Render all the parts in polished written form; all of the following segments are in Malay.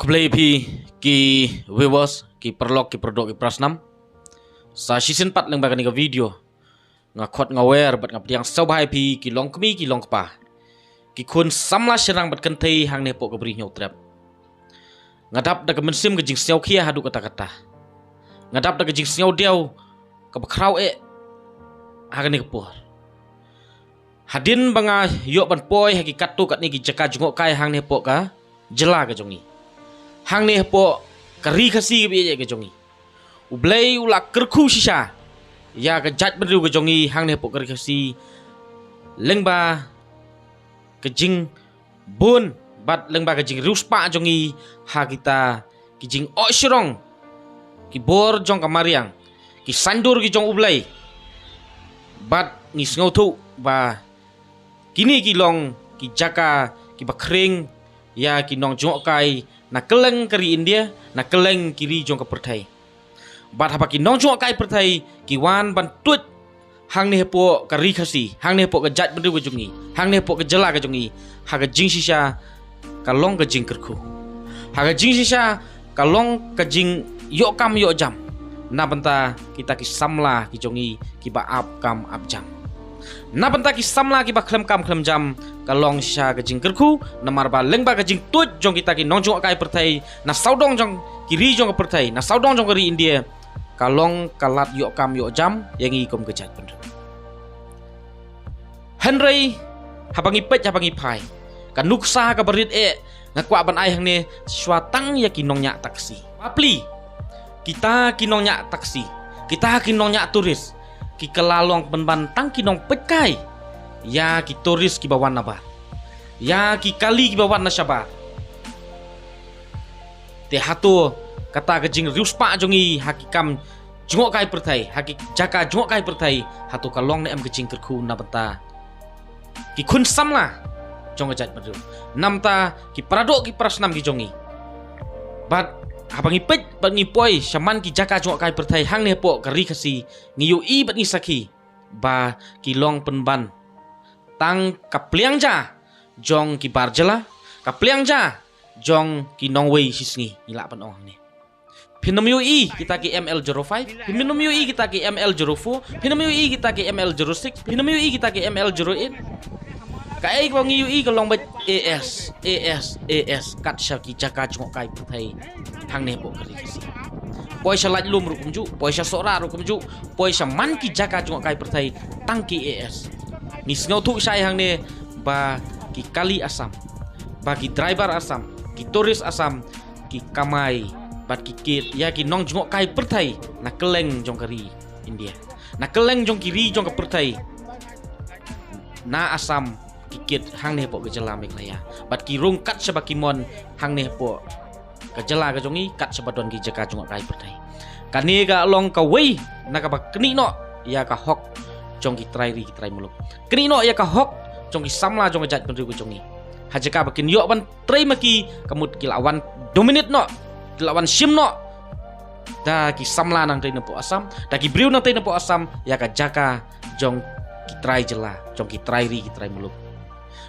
Kublai ki viewers ki perlok ki produk ki prasnam sa season 4 leng bagani ka video ngakot ngawer bat ngapdiang sau bahai ki long kmi ki long kpa ki kun samla serang bat kentai hang ne pok ka bri nyau trap ngadap da ka mensim ka jing siau khia hadu kata-kata ngadap da ka jing siau diau ka bakrau hagani ka por hadin banga yok ban poi hakikat tu kat ni ki jaka jungok kai hang ne pok ka jela ka jongi hang ne po kari khasi bi je ke jongi ublei ula kerkhu sisa ya ke jat beru ke jongi hang ne po kari khasi lengba ke jing bon bat lengba ke jing ruspa jongi ha kita ki jing osrong ki bor jong kamariang ki sandur ki jong ublei bat ni sngo thu ba kini ki long ki jaka ki bakreng ya ki nong jong kai na keleng kari India na keleng kiri jong ka perthai bat hapa ki nong jong kai perthai ki wan ban tut hang ne po kari khasi hang ne po ka jat bendu ka jungi hang ne po ka jela ka jungi ha ka jing sisa ka long ka jing kerku ha ka jing sisa ka long ka jing yo kam yo jam na banta kita ki samla ki jongi ki ba ap kam ap jam na banta ki samla ki ba khlem kam khlem jam kalong sha ka jing kerku namar ba lengba ka jing tut jong kita ki nong jong kai perthai na saudong jong kiri jong ka perthai na saudong jong kari India kalong kalat yo kam yo jam yang i kom kejat pendu Henry habangi pet habangi pai kan nuksa ka berit ngakwa ban ai hang ne swatang ya ki nong nyak taksi papli kita ki nong nyak taksi kita ki nong nyak turis ki kelalong penban tang ki nong pekai ya ki turis ki bawan naba ya ki kali ki bawan nasaba te hatu kata ke jing ruspa jongi hakikam jungok kai perthai hakik jaka jungok kai perthai hatu kalong ne am ke jing kerku na bata ki kun samla jong jat badu namta ki paradok ki prasnam ki jongi bat habangi pet bat ngi poi shaman ki jaka jungok kai perthai hang ne po kari khasi ngiu i bat ngi saki ba ki long penban tang kapliang ja jong ki barjela kapliang ja jong ki nongwei sisngi ila pan ong ni Pinam UI kita ki ML05 Pinam UI kita ki ML04 Pinam UI kita ki ML06 Pinam UI kita ki ML08 kai ko ngi UI ka long ba AS kat sha ki jaka jong kai puthai hang ne po kari kasi poi sha laj lum ru kumju poi sha sora ru kumju poi sha man ki jaka jong kai puthai tang ki AS ni sngo thu sai hang ne ba ki kali asam ba ki driver asam ki turis asam ki kamai bat ki kit ya ki nong jong kai perthai na keleng jong kari India na keleng jong kiri jong ka perthai na asam ki kit hang ne po ke jela meklaya bat ki rung kat sebaki mon hang ne po ke jela ka jongi kat sebadon ki jaka jong kai perthai kani ka long ka wei na ka ba kni no ya ka hok jong ki trai muluk kini no ya ka hok jong ki samla jong jat penru ko jongi hajaka bakin yo ban trai maki kamut ki lawan dominate no ki lawan sim no da ki samla nang trai po asam da ki briu nang trai po asam ya ka jaka jong ki trai jela jong ki trai muluk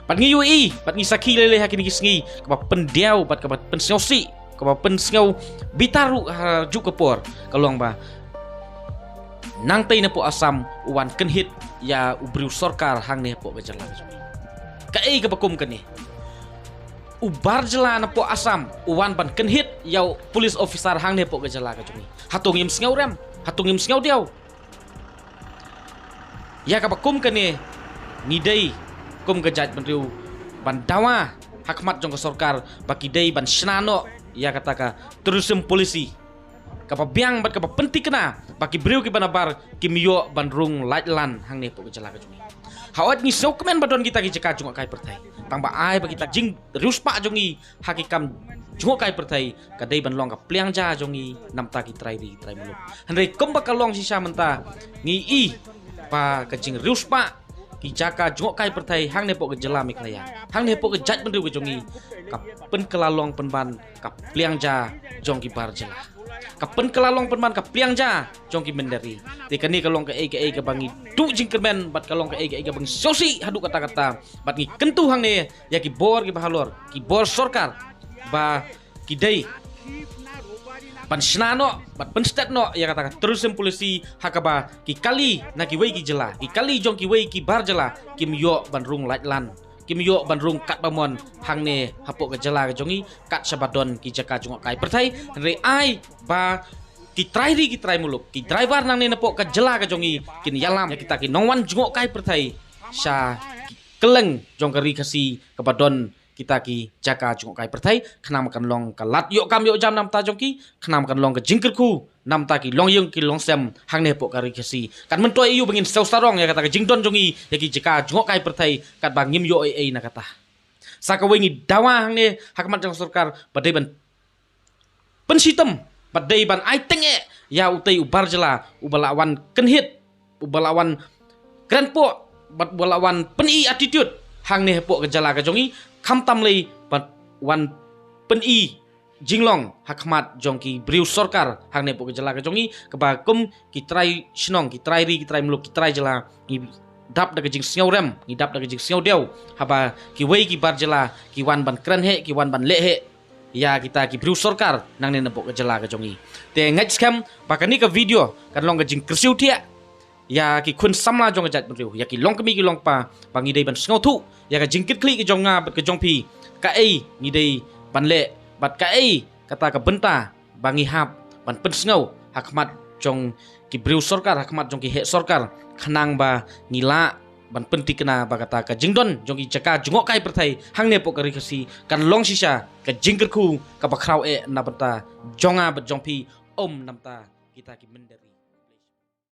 pat ngi UI pat ngi saki lele hakini ki sngi ka pendiau pat ka pensiosi ka pensngau bitaru ju ke por kalong ba nang tay na po asam uwan kenhit ya ubriu sorkar hang ne po gajala kai ka bakum kani ubar jela na po asam uwan ban kenhit ya police officer hang ne po gajala ka jumi hatung im sngau ram hatung im sngau diau ya ka bakum kani ngidai kum gajat benriu ban dawa hakmat jong ka sorkar baki dei ban snano ya kataka terusim polisi kapa biang bat kapa penting kena baki briu ki banabar ki miyo bandrung lajlan hang ne po jala ka jungi hawat ni so kemen badon kita ki jaka jung kai perthai tang ba ai ba kita jing ruspa jongi hakikam jung kai perthai ka dei ban long ka pliang ja jongi namta ki trai muluk hanre kom ba kalong sisa menta ngi i pa ka jing ruspa ki jaka jung kai perthai hang ne po jala miklaya hang ne po jat bendu jongi ka pen kelalong penban ka pliang ja jong ki bar jala kapen kelalong penman ka pliang ja jong ki mendari te kani kalong ka ka bangi du jingkermen bat kalong ka bang sosi hadu kata-kata bat ngi kentu hang ne ya ki bor ki bahalor ki bor sorkar ba kidai pan snano bat penstat no ya kata terusim polisi hakaba ki kali na ki wei ki jela ki kali jong ki wei ki bar jela kim yo ban rung lait lan kim yo ban rung kat bamon hang ne hapok ke jela ke jongi kat sabadon ki jaka jongok kai perthai re ai ba ki trai muluk ki driver nang ne napok ke jela ke jongi kin yalam ya kita ki nongwan jongok kai perthai sha keleng jong kari kasi kabadon kita ki jaka jongok kai perthai khnam kan long ka lat yo kam yo jam nam ta jongki khnam kan long ka jingker khu nam ta ki long yung ki long sem hang ne pok kari kasi kan mentoi yu bengin sew sarong ya kata ka jingdon jongi ya ki jaka jongok kai perthai kat bang ngim yo ai na kata saka wengi dawa hang ne hakmat jong sarkar badai ban pensitem badai ban ai tenge ya utai ubar jela ubalawan kenhit ubalawan granpo bat balawan peni attitude hang ne pok ke jala ka jongi kham tam lei bat wan pen i jinglong hakmat jongki briu sorkar hang ne pok jala ka jongi ke ba kum ki trai snong ki trai ri ki trai muluk ki trai jala ni dap da jing siau rem ni dap da jing siau deu haba ki wei ki bar jala ki wan ban kran he ki wan ban le he ya kita ki briu sorkar nang ne pok jala ka jongi te ngai scam bakani ka video kan long ka jing kersiu tia ya ki kun samla jong jat briu ya ki long kami ki long pa bangi dei ban sngau thu ya ka jingkit kli ke jong nga ke jong pi ka ai ni dei ban le bat ka ai kata ka benta bangi hap ban pen sngau hakmat jong ki briu sorkar hakmat jong ki he sorkar khanang ba ngila ban penti kena ba kata ka jingdon jong ki jaka jongok kai perthai hang ne pok kari kasi kan long sisa ka jingker khu ka ba khrau e na benta jonga ba jong pi om namta kita ki menderi